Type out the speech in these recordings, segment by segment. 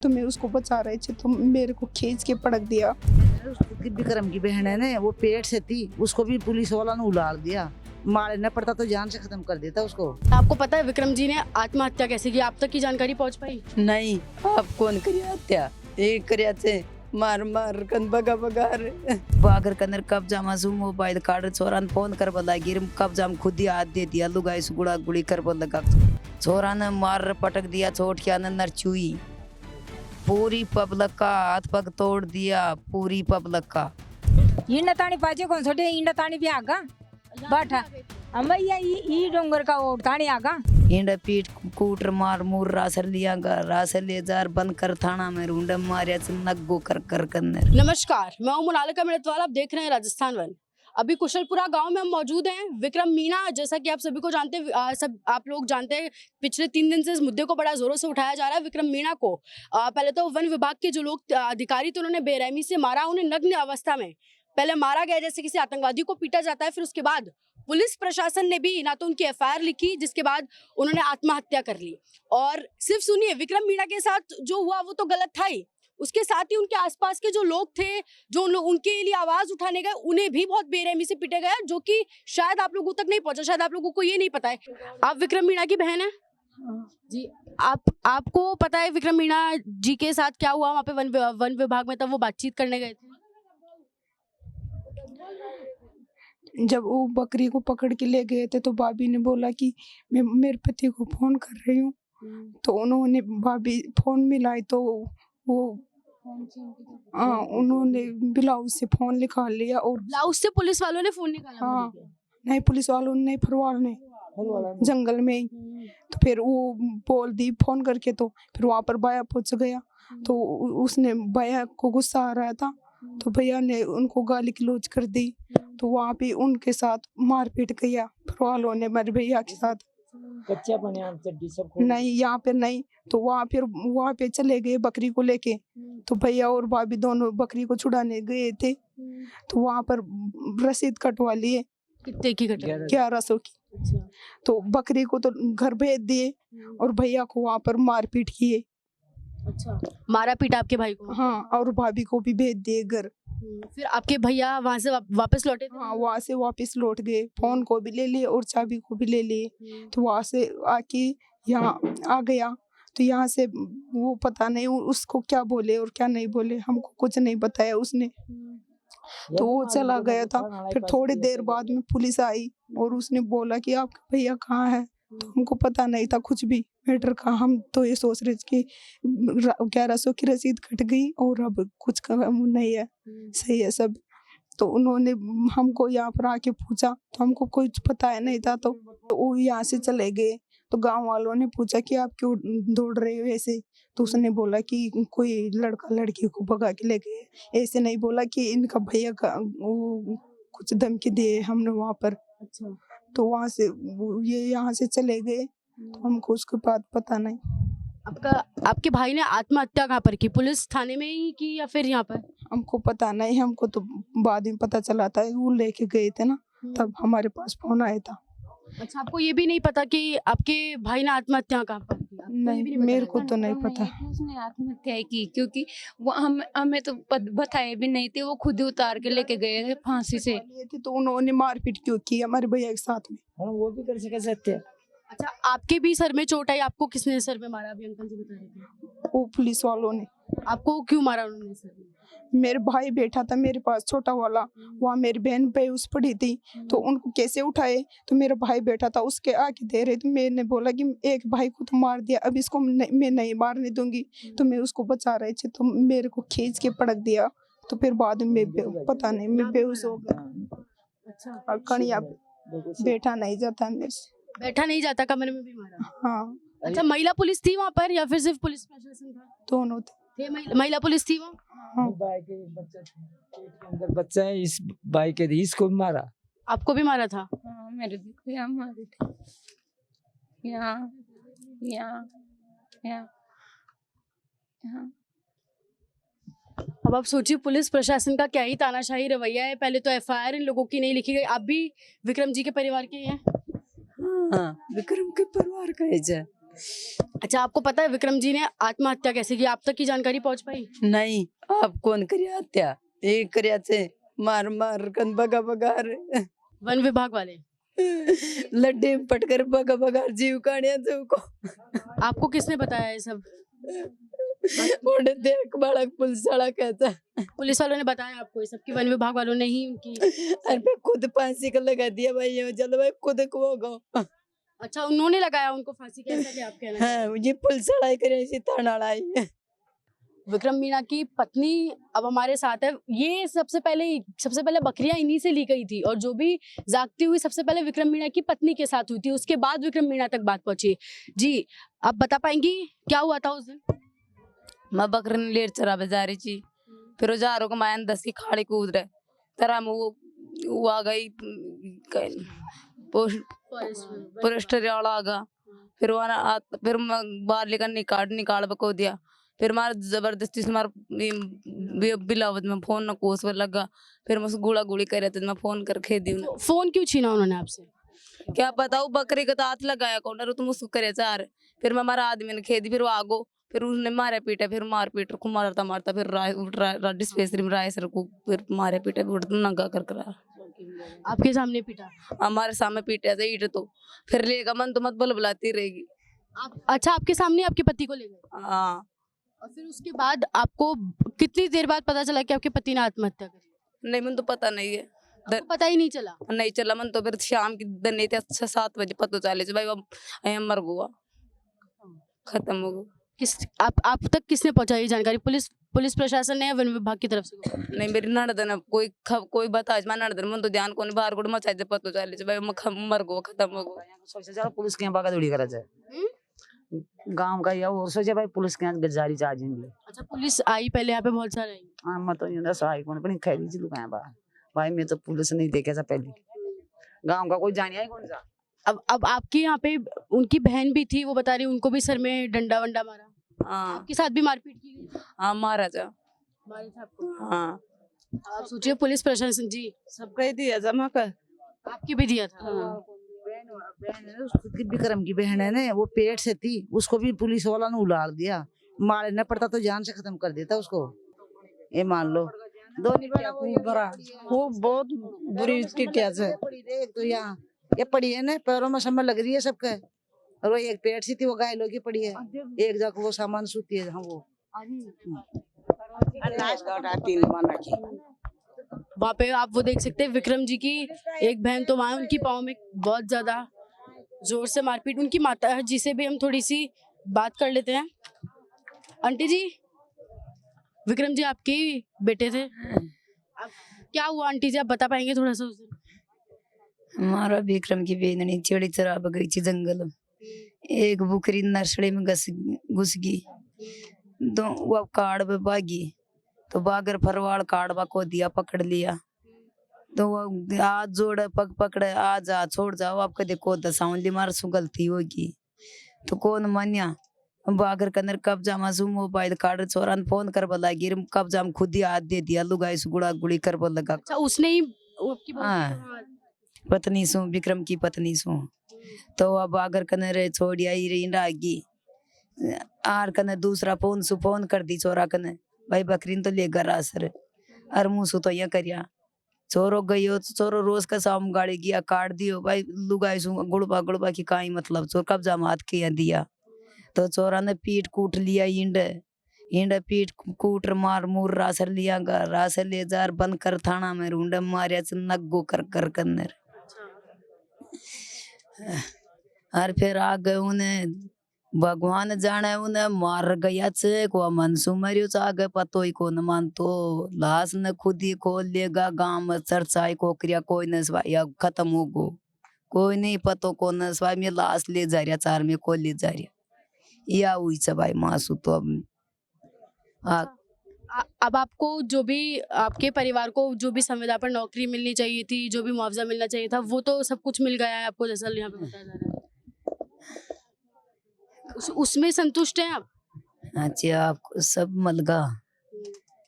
तो मैं उसको बचा रही थी तो मेरे को खींच के पटक दिया। विक्रम की बहन है ना, वो पेट से थी, उसको भी पुलिस वाला ने उलाड़ दिया। मारना पड़ता तो जान से खत्म कर देता उसको। आपको पता है विक्रम जी ने आत्महत्या कैसे की? आप तक की जानकारी पहुंच पाई? नहीं, आप कौन करिया हत्या? एक करिया थे मार मार कन बगा बगार बागर कंदर कब्जा मासू मोबाइल कार्ड छोरान फोन कर बंदा गिर कब्जा में खुद ही हाथ दे दिया लुगाई सुगुड़ा गुड़ी कर बंदा का छोरा ने मार पटक दिया छोट के अंदर चुई पूरी पब्लिक का हाथ पग तोड़ दिया पूरी पब्लिक का। इंड ताणी पाहिजे कोण सोटे इंड ताणी भी आगा बाठा अमैया ई डोंगर का ओट ताणी आगा इंड पीट कूटर मार मूर रासर लिया रासर ले जार बंद कर थाना में रूंड मारिया नग्गो कर कर कंदर। नमस्कार, मैं हूं मोनालिका मिणतवाल। आप देख रहे हैं राजस्थान वन। अभी कुशलपुरा गांव में हम मौजूद हैं। विक्रम मीणा, जैसा कि आप सभी को जानते हैं, सब आप लोग जानते हैं, पिछले 3 दिन से इस मुद्दे को बड़ा जोरों से उठाया जा रहा है। विक्रम मीणा को पहले तो वन विभाग के जो लोग अधिकारी थे उन्होंने बेरहमी से मारा, उन्हें नग्न अवस्था में पहले मारा गया जैसे किसी आतंकवादी को पीटा जाता है। फिर उसके बाद पुलिस प्रशासन ने भी ना तो उनकी एफआईआर लिखी, जिसके बाद उन्होंने आत्महत्या कर ली। और सिर्फ सुनिए, विक्रम मीणा के साथ जो हुआ वो तो गलत था ही, उसके साथ ही उनके आसपास के जो लोग थे, जो लोग उनके लिए आवाज उठाने गए, उन्हें भी बहुत बेरहमी से पीटा गया, जो कि शायद आप लोगों तक नहीं पहुंचा, शायद आप लोगों को ये नहीं पता है। आप विक्रम मीणा की बहन है जी। आपको पता है विक्रम मीणा जी के साथ क्या हुआ वहाँ पे वन विभाग में? तब वो बातचीत करने गए थे। जब वो बकरी को पकड़ के ले गए थे तो भाभी ने बोला कि मैं मेरे पति को फोन कर रही हूँ। तो उन्होंने भाभी फोन मिलाई तो वो उन्होंने ब्लाउज से फोन निकाल लिया और ब्लाउज से पुलिस वालों ने फोन निकाला? हाँ, नहीं पुलिस वालों ने, फरवाल ने जंगल में ही। तो फिर वो बोल दी फोन करके, तो फिर वहाँ पर भैया पहुंच गया। तो उसने भैया को गुस्सा आ रहा था तो भैया ने उनको गाली गलौज कर दी। तो वहाँ पे उनके साथ मारपीट किया फरवालों ने मेरे भैया के साथ। कच्चा बनियान चड्डी सब नहीं, यहाँ पे नहीं। तो वहाँ पे चले गए बकरी को लेके। तो भैया और भाभी दोनों बकरी को छुड़ाने गए थे। तो वहाँ पर रसीद कटवा लिए। कितने की घटना? 1100 की। तो बकरी को तो घर भेज दिए और भैया को वहाँ पर मारपीट किए। अच्छा, मारा पीटा आपके भाई को? हाँ, और भाभी को भी भेज दिए घर। फिर आपके भैया वहाँ से वापस लौटे थे? हाँ, वहाँ से वापस लौट गए, फोन को भी ले लिए और चाबी को भी ले लिए। तो वहाँ से आके यहाँ आ गया। तो यहाँ से वो पता नहीं उसको क्या बोले और क्या नहीं बोले, हमको कुछ नहीं बताया उसने। तो वो चला गया था। फिर थोड़ी देर बाद में पुलिस आई और उसने बोला कि आपका भैया कहाँ है। तो हमको पता नहीं था कुछ भी मैटर का। हम तो ये सोच रहे थे कि 1100 की रसीद कट गई और अब कुछ काम नहीं है, सही है सब। तो उन्होंने हमको यहाँ पर आके पूछा तो हमको कुछ पता नहीं था। तो वो यहाँ से चले गए। तो गांव वालों ने पूछा कि आप क्यों दौड़ रहे हो ऐसे। तो उसने बोला कि कोई लड़का लड़की को भगा के ले गए। ऐसे नहीं बोला कि इनका भैया का वो कुछ धमकी दिए हमने वहाँ पर। अच्छा। तो वहाँ से ये यहाँ से चले गए। तो हमको उसके बाद पता नहीं। आपके भाई ने आत्महत्या कहाँ पर की? पुलिस थाने में ही की या फिर यहाँ पर? हमको पता नहीं, हमको तो बाद में पता चला था। वो लेके गए थे ना, तब हमारे पास फोन आया था। अच्छा, आपको ये भी नहीं पता कि आपके भाई ने आत्महत्या कहाँ पर की? नहीं, मेरे को तो नहीं पता। उसने आत्महत्या की क्योंकि वो हमें तो बताए भी नहीं थे। वो खुद ही उतार के लेके गए थे फांसी से। तो उन्होंने मारपीट क्यों की हमारे भैया के साथ में? वो भी कर सकते हैं। अच्छा, आपके भी सर में चोट आई? आपको किसने सर में मारा? अभी अंकल जी बता रहे थे। वो पुलिस वालों ने। आपको क्यों मारा उन्होंने सर में? मेरे भाई बैठा था मेरे पास छोटा वाला, वहाँ मेरी बहन बेहोश पड़ी थी। तो उनको कैसे उठाए? तो मेरा भाई बैठा था, उसके आके दे रहे। तो मैंने बोला कि एक भाई को तो मार दिया, अब इसको मैं नहीं मारने दूंगी। तो मैं उसको बचा रही थी तो मेरे को खींच के पटक दिया। तो फिर बाद में पता नहीं मैं बेहोश हो गया। अच्छा, कणिया बैठा नहीं जाता मेरे से। बैठा नहीं जाता, कमरे में भी मारा? हाँ। अच्छा, महिला पुलिस थी वहाँ पर या फिर सिर्फ पुलिस प्रशासन था? दोनों थे। महिला पुलिस थी वहाँ? हाँ। भाई के बच्चा पेट के अंदर बच्चा है, इस भाई के इसको भी मारा। आपको भी मारा था? हाँ, मेरे देखो यहाँ मारे थे, यहाँ यहाँ यहाँ यहाँ। अब आप सोचिए, पुलिस प्रशासन का क्या ही तानाशाही रवैया है। पहले तो एफआईआर इन लोगों की नहीं लिखी गई। आप भी विक्रम जी के परिवार के हैं? हाँ, विक्रम के परिवार का है। अच्छा, आपको पता है विक्रम जी ने आत्महत्या कैसे की? आप तक की जानकारी पहुंच पाई? नहीं आप कौन करिया हत्या ये करिया से मार मार कन बगा बगार वन विभाग वाले। लड्डे में पटकर बगा बगार जीव काढ़िया जीव को आपको किसने बताया ये सब? उन्हें देख बड़ा पुलिस वाला कहता पुलिस वालों ने बताया आपको ये सब कि वन विभाग वालों ने ही उनकी? अरे पे खुद फांसी का लगा दिया भाई ये चलो भाई खुद को गो अच्छा, उन्होंने लगाया उनको फांसी? कैसा क्या आप कहना चाहते हैं? हाँ ये पुलिस वाला करे इसी थाना लाई विक्रम मीणा की पत्नी अब हमारे साथ है। ये सबसे पहले बकरियां इन्हीं से ली गई थी और जो भी जागती हुई सबसे पहले विक्रम मीणा की पत्नी के साथ हुई थी, उसके बाद विक्रम मीणा तक बात पहुंची। जी, आप बता पाएंगी क्या हुआ था उस दिन? मैं बकरी लेट चराबे जा रही थी, फिर जारो को मायन दस की खाड़ी कूद रहे तरह में वो आ गई फॉरेस्ट वाला आ गया, फिर वहाँ फिर मैं बाहर लेकर निकाल बको दिया, फिर मार जबरदस्ती से मार बिलावत में फोन न कोस लगा, फिर मैं गुड़ा गुड़ी कर रहे थे, मैं फोन कर खे दी उन्हें। फोन क्यों छीना उन्होंने आपसे? क्या पता वो बकरी का हाथ लगाया कौन तुम उसको करे चार, फिर मैं हमारा आदमी ने खेदी, फिर वो आगो, फिर उसने मारे पीटे, फिर मार पीट को मारता मारता फिर डिस्पेंसरी में राय सर को फिर मारे पीटे नंगा कर करा आपके सामने पीटा? हमारे सामने पीटे थे ईट तो फिर लेगा मन तो मत बुलाती रहेगी। अच्छा, आपके सामने आपके पति को ले गए? हाँ। और फिर उसके बाद आपको कितनी देर बाद पता चला कि आपके पति ने आत्महत्या करी? नहीं मन तो पता नहीं है, पता ही नहीं चला? नहीं चला मन तो फिर शाम की दने थे 6-7 बजे पता चले भाई अब मर गया, खत्म हो गया। आप तक किसने पहुंचाई जानकारी? पुलिस प्रशासन ने या वन विभाग की तरफ से? नहीं मेरी नड़दन कोई बता मैं नड़दन मन तो ध्यान को बाहर को मचा दे पता चले भाई मर गो खत्म हो गो। सबसे ज्यादा पुलिस के यहाँ बागादौड़ी करा जाए गांव का, या और सोचे भाई पुलिस के यहाँ गजारी चार्जिंग। अच्छा, पुलिस आई पहले यहाँ पे बहुत सारे आई? हाँ मैं तो ये दस आई कौन, पर खैरी जी लुकाया भाई मैं तो पुलिस नहीं देखे था पहले, गांव का कोई जानिया ही कौन सा। अब आपके यहाँ पे उनकी बहन भी थी, वो बता रही उनको भी सर में डंडा वंडा मारा? हाँ। आपके साथ भी मारपीट की गई? हाँ मारा था। हाँ। आप सोचिए पुलिस प्रशासन जी सबका ही दिया जमा कर, आपकी भी दिया था? विक्रम की बहन है ना, वो पेट से थी, उसको भी पुलिस वाला ने उलाड़ दिया, मारे न पड़ता तो जान से खत्म कर देता उसको, ये मान लो। वो बहुत बुरी उसकी क्या है तो यहाँ ये पड़ी है ना, पैरों में समय लग रही है सबके, और वो एक पेट सी थी वो घायल होगी पड़ी है, एक जगह वो सामान सूती है हाँ वो वहाँ पे आप वो देख सकते हैं विक्रम जी की एक बहन तो वहाँ उनकी पाँव में बहुत ज्यादा जोर से मारपीट। उनकी माता जी से भी हम थोड़ी सी बात कर लेते हैं। आंटी जी, विक्रम जी आपके ही बेटे थे, क्या हुआ आंटी जी, आप बता पाएंगे थोड़ा सा? हमारा विक्रम की बेदनी चिड़ी चरा बगीची जंगल, एक बुकरी नर्सरी में घुस गई, तो वो काड़ पे भागी, तो बागर फरवाड़ काड़वा को दिया पकड़ लिया, तो वो आज जोड़ पग पकड़े आज आ छोड़ जाओ आपको देखो दसाउंडी मार सु गलती होगी, तो कौन मान्या बागर के अंदर कब्जा मासू मोबाइल कार्ड चोरान फोन कर बोला गिर कब्जा में खुद ही हाथ दे दिया, लुगाई से गुड़ा गुड़ी कर बोल लगा। अच्छा, उसने ही हाँ पत्नी सु विक्रम की पत्नी सु, तो अब बागर कने छोड़िया आगी आर कने दूसरा फोन सु फोन कर दी चोरा कने भाई बकरीन तो लेकर रासर और मुँह सु तो यह करिया चोरो गई हो, चोरो रोज का शाम गाड़ी गया काट दियो भाई लुगाई सु गुड़बा गुड़बा की काई मतलब चोर कब्जा मात किया दिया, तो चोरा ने पीट कूट लिया इंड पीट कूट मार मूर रासर लिया रासर ले जार बंद कर थाना में रूंड मारिया नग्गो कर कर कन्नर और फिर आ गए उन्हें भगवान जाने उन्हें मार गया चे को मनसू मरियो आ गए पतो ही को न मान तो लाश ने खुद ही खोल लेगा गांव में चर्चाई को क्रिया कोई न या खत्म हो गो कोई नहीं पतो को न स्वाई में लाश ले जा रहा चार में को ले जा रहा या हुई भाई मासू तो अब आपको जो भी आपके परिवार को जो भी संविदा पर नौकरी मिलनी चाहिए थी, जो भी मुआवजा मिलना चाहिए था, वो तो सब कुछ मिल गया है आपको जैसा यहाँ पे बताया जा रहा है, उसमें संतुष्ट हैं आप? अच्छा आपको सब मलगा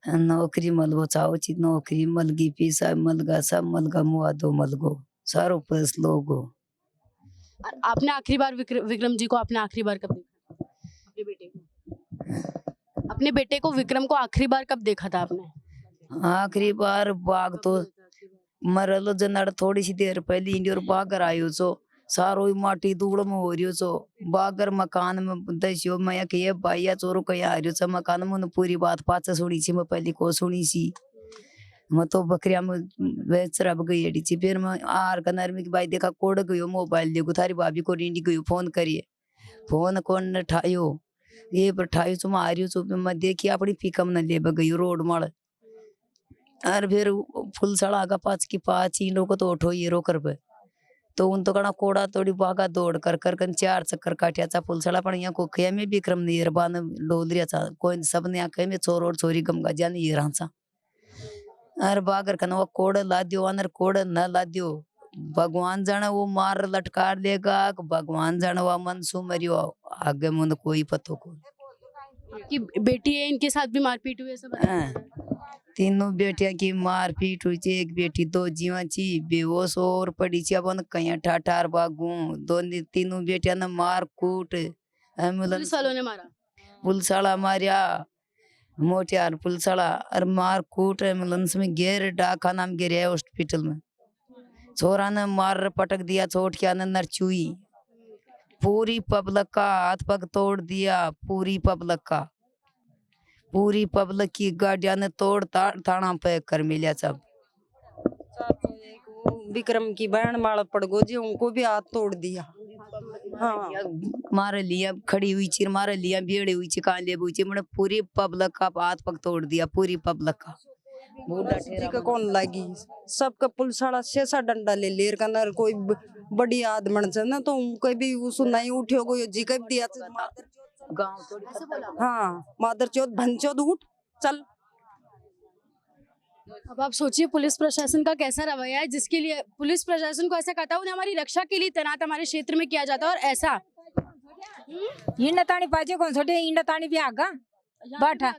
नौकरी मलगो चाहो ची नौकरी मलगी पैसा मलगा सब मलगा मुआ दो मलगो सारो पैस लोगो और आपने आखिरी बार विक्रम जी को आपने आखिरी बार कब देखा था? अपने बेटे को, अपने बेटे को विक्रम को आखिरी बार कब देखा था आपने? आखिरी बार बाघ तो मरलो जनाड़ थोड़ी सी देर पहले इंडी और बागर आयो छो सारो ही माटी दूड़ में हो रियो छो बागर मकान में दस्यो मैं के भाईया चोरो कया आ रियो छ मकान में पूरी बात पाछ सुनी छी मैं पहली को सुनी सी मैं तो बकरिया में बेच रब गई एडी छी फिर मैं आर कनर में की भाई देखा कोड़ गयो मोबाइल देखो थारी भाभी को रींडी गयो फोन करिए फोन कौन ठायो ये पर ठायो छो मैं आ रियो छो मैं देखी अपनी पिकअप न ले गई रोड माल और फिर फुलसड़ा का पाँच की पाँच इन को तो उठो ये रो कर पे तो उन तो कना कोड़ा तोड़ी बागा दौड़ कर कर कन 4 चक्कर काटिया चा फुलसड़ा पण यहाँ को खे में विक्रम ने बान डोलरिया चा कोई सब ने आखे में चोर और चोरी गमगा जाने ये रहा अरे बागर कन वो कोड़ ला दियो अनर कोड़ न ला दियो भगवान जाने वो मार लटकार लेगा भगवान जाने वो मन सु मरियो आगे मुन कोई पतो को आपकी बेटी है, इनके साथ भी मारपीट हुई है सब? तीनों बेटिया की मारपीट हुई थी एक बेटी दो जीवा छी बेहोश और पड़ी छी अपन कहीं ठाठार बागू दोनों तीनों बेटिया ने मार कूट एम्बुलेंस पुलिस वालों ने मारा? पुलिसाला मारिया मोटियार पुलिसाला और मार कूट एम्बुलेंस में घेर डाका नाम गिरे हॉस्पिटल में छोरा ने मार पटक दिया चोट के आने नरचुई पूरी पब्लिक का हाथ पग तोड़ दिया पूरी पब्लिक की गाड़िया ने तोड़ ताड़ थाना पे कर मिलिया सब विक्रम की बहन माला पड़ गो जी उनको भी हाथ तोड़ दिया। हाँ मारे लिया खड़ी हुई चिर मारे लिया बेड़े हुई ची काले हुई ची मैंने पूरी पब्लिक का हाथ पग तोड़ दिया पूरी पब्लिक का जी का कौन लगी सबका पुलिसाड़ा शेषा डंडा ले लेर कनर कोई बड़ी आदमन से ना तो कोई भी उस नहीं उठियो गो जी का भी दिया गाँव हाँ मादर चौथ भनचौथ उठ चल। अब आप सोचिए पुलिस प्रशासन का कैसा रवैया है जिसके लिए पुलिस प्रशासन को ऐसा कहता है उन्हें हमारी रक्षा के लिए तैनात हमारे क्षेत्र में किया जाता है और ऐसा इंड ताणी पाजे कौन छोटे इंड ताणी भी आगा बाठा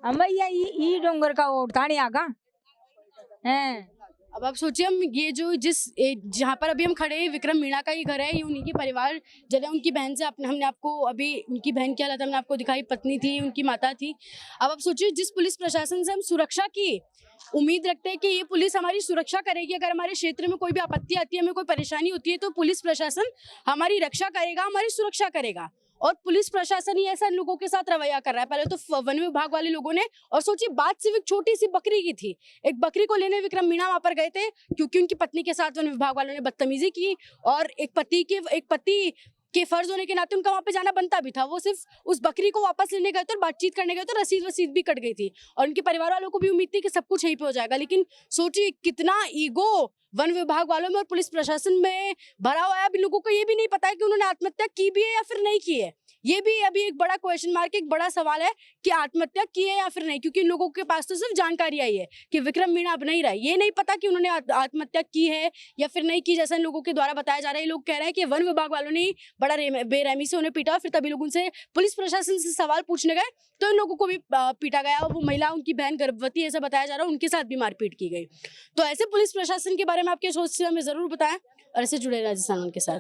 अमैया ई डोंगर का ओट ताणी आगा हैं। अब आप सोचिए हम ये जो जहाँ पर अभी हम खड़े हैं विक्रम मीणा का ही घर है, ये उन्हीं के परिवार जैसे उनकी बहन से हमने आपको अभी उनकी बहन की हालत हमने आपको दिखाई, पत्नी थी उनकी माता थी। अब आप सोचिए जिस पुलिस प्रशासन से हम सुरक्षा की उम्मीद रखते हैं कि ये पुलिस हमारी सुरक्षा करेगी, अगर हमारे क्षेत्र में कोई भी आपत्ति आती है हमें कोई परेशानी होती है तो पुलिस प्रशासन हमारी रक्षा करेगा, हमारी सुरक्षा करेगा, और पुलिस प्रशासन ही ऐसा लोगों के साथ रवैया कर रहा है। पहले तो वन विभाग वाले लोगों ने, और सोचिए बात सिर्फ एक छोटी सी बकरी की थी, एक बकरी को लेने विक्रम मीणा वहां पर गए थे क्योंकि उनकी पत्नी के साथ वन विभाग वालों ने बदतमीजी की और एक पति के फर्ज होने के नाते उनका वहां पे जाना बनता भी था। वो सिर्फ उस बकरी को वापस लेने गए थे और बातचीत करने गए थे, रसीद वसीद भी कट गई थी और उनके परिवार वालों को भी उम्मीद थी कि सब कुछ यहीं पे हो जाएगा। लेकिन सोचिए कितना ईगो वन विभाग वालों में और पुलिस प्रशासन में भरा हुआ है। अभी लोगों को ये भी नहीं पता है कि उन्होंने आत्महत्या की भी है या फिर नहीं की है। ये भी अभी एक बड़ा क्वेश्चन मार्क, एक बड़ा सवाल है कि आत्महत्या की है या फिर नहीं, क्योंकि इन लोगों के पास तो सिर्फ जानकारी आई है कि विक्रम मीणा अब नहीं रहा है। ये नहीं पता कि उन्होंने आत्महत्या की है या फिर नहीं की, जैसा इन लोगों के द्वारा बताया जा रहा है। ये लोग कह रहे हैं कि वन विभाग वालों ने बड़ा बेरहमी से उन्हें पीटा, फिर तभी लोग उनसे पुलिस प्रशासन से सवाल पूछने गए तो इन लोगों को भी पीटा गया। और वो महिला, उनकी बहन गर्भवती ऐसा बताया जा रहा है, उनके साथ भी मारपीट की गई। तो ऐसे पुलिस प्रशासन के बारे में आपके सोच से हमें जरूर बताएं और ऐसे जुड़े राजस्थान के साथ।